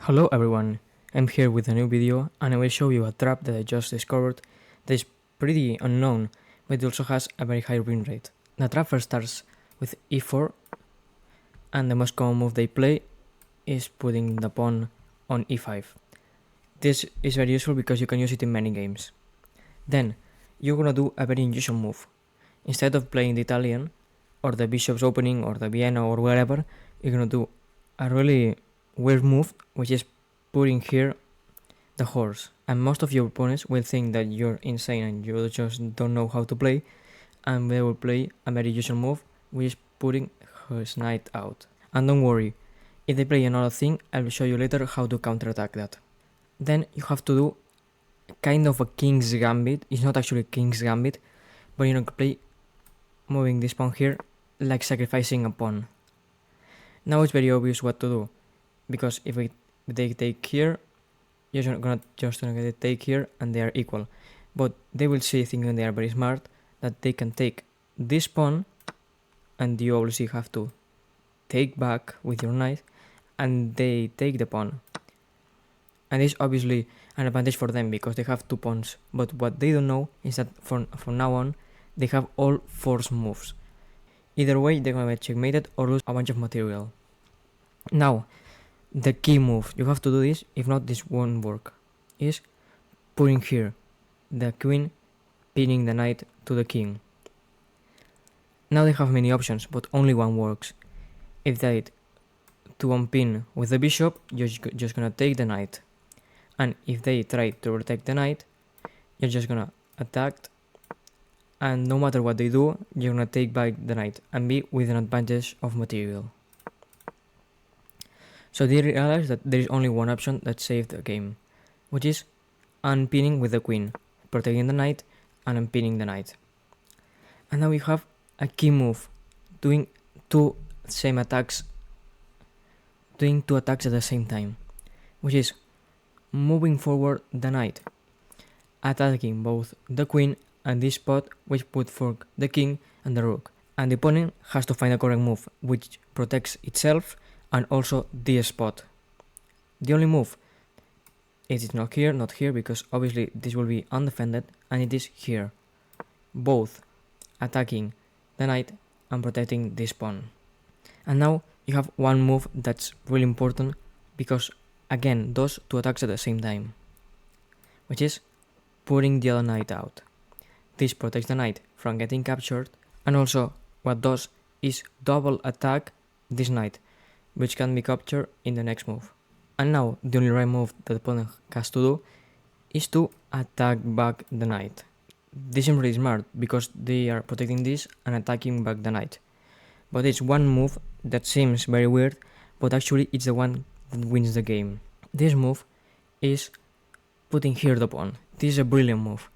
Hello everyone, I'm here with a new video and I will show you a trap that I just discovered that is pretty unknown, but it also has a very high win rate. The trap first starts with e4 and the most common move they play is putting the pawn on e5. This is very useful because you can use it in many games. Then you're gonna do a very unusual move. Instead of playing the Italian or the bishop's opening or the Vienna or wherever, you're gonna do a really weird move, which is putting here the horse. And most of your opponents will think that you're insane and you just don't know how to play, and they will play a very usual move, which is putting his knight out. And don't worry, if they play another thing, I will show you later how to counterattack that. Then you have to do kind of a king's gambit. It's not actually king's gambit, but you know, play moving this pawn here like sacrificing a pawn. Now it's very obvious what to do, because if they take here, you're just gonna take here and they are equal. But they will see, thinking they are very smart, that they can take this pawn and you obviously have to take back with your knight and they take the pawn. And it's obviously an advantage for them because they have two pawns. But what they don't know is that from now on they have all force moves. Either way, they're gonna get checkmated or lose a bunch of material. Now, the key move, you have to do this, if not this won't work, is putting here the queen, pinning the knight to the king. Now they have many options, but only one works. If they to unpin with the bishop, you're just gonna take the knight. And if they try to protect the knight, you're just gonna attack, and no matter what they do, you're gonna take back the knight and be with an advantage of material. So they realize that there is only one option that saved the game, which is unpinning with the queen, protecting the knight and unpinning the knight. And now we have a key move, doing two attacks at the same time, which is moving forward the knight, attacking both the queen and this spot, which would fork the king and the rook. And the opponent has to find a correct move, which protects itself and also this spot. The only move is not here, because obviously this will be undefended, and it is here, both attacking the knight and protecting this pawn. And now you have one move that's really important, because again those two attacks at the same time, which is putting the other knight out. This protects the knight from getting captured, and also what does is double attack this knight, which can be captured in the next move. And now the only right move that the opponent has to do is to attack back the knight. This is really smart because they are protecting this and attacking back the knight. But it's one move that seems very weird, but actually it's the one that wins the game. This move is putting here the pawn. This is a brilliant move.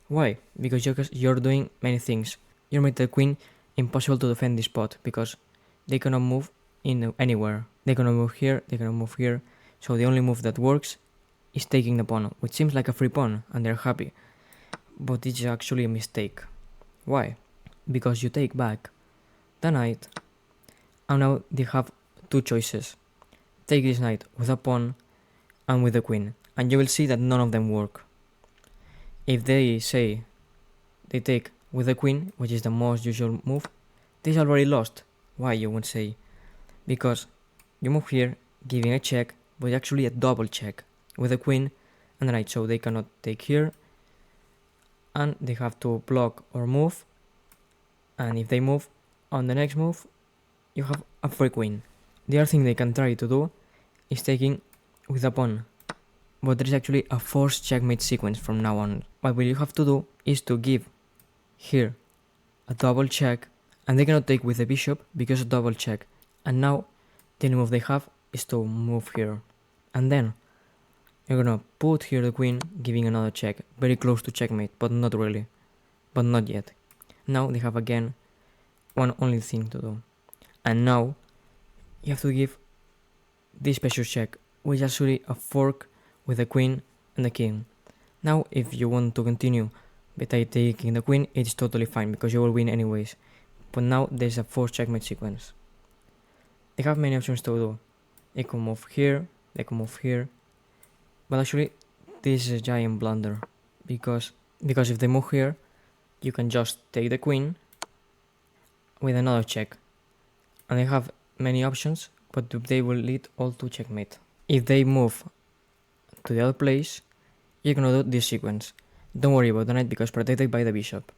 Why? Because you're doing many things. You make the queen impossible to defend this spot because they cannot move in anywhere. They cannot move here, they cannot move here. So the only move that works is taking the pawn, which seems like a free pawn and they're happy. But it's actually a mistake. Why? Because you take back the knight, and now they have two choices. Take this knight with a pawn and with the queen, and you will see that none of them work. If they say they take with the queen, which is the most usual move, this already lost. Why, you won't say? Because you move here, giving a check, but actually a double check with the queen and the knight, so they cannot take here, and they have to block or move, and if they move on the next move, you have a free queen. The other thing they can try to do is taking with a pawn, but there is actually a forced checkmate sequence from now on. What you have to do is to give here a double check, and they cannot take with the bishop because of double check. And now the only move they have is to move here, and then you're gonna put here the queen, giving another check, very close to checkmate, but not really, but not yet. Now they have again one only thing to do, and now you have to give this special check, which is actually a fork with the queen and the king. Now if you want to continue by taking the queen, it's totally fine because you will win anyways, but now there's a forced checkmate sequence. They have many options to do. They can move here, like move here. But actually, this is a giant blunder, because if they move here, you can just take the queen with another check, and they have many options, but they will lead all to checkmate. If they move to the other place, you're gonna do this sequence. Don't worry about the knight because protected by the bishop.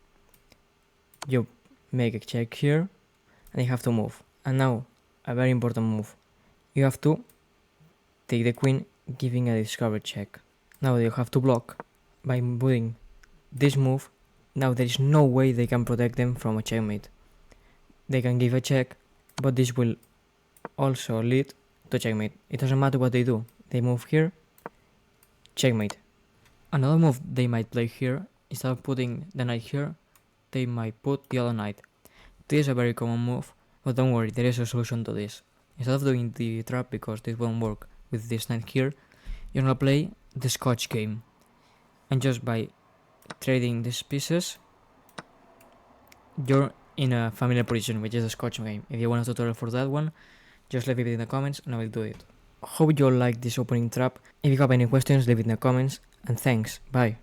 You make a check here, and you have to move. And now, a very important move. You have to take the queen, giving a discovery check. Now you have to block by doing this move. Now there is no way they can protect them from a checkmate. They can give a check, but this will also lead to checkmate. It doesn't matter what they do. They move here, checkmate. Another move they might play here, instead of putting the knight here, they might put the other knight. This is a very common move, but don't worry, there is a solution to this. Instead of doing the trap, because this won't work with this knight here, you're gonna play the Scotch game. And just by trading these pieces, you're in a familiar position, which is the Scotch game. If you want a tutorial for that one, just leave it in the comments and I will do it. Hope you all like this opening trap. If you have any questions, leave it in the comments, and thanks, bye.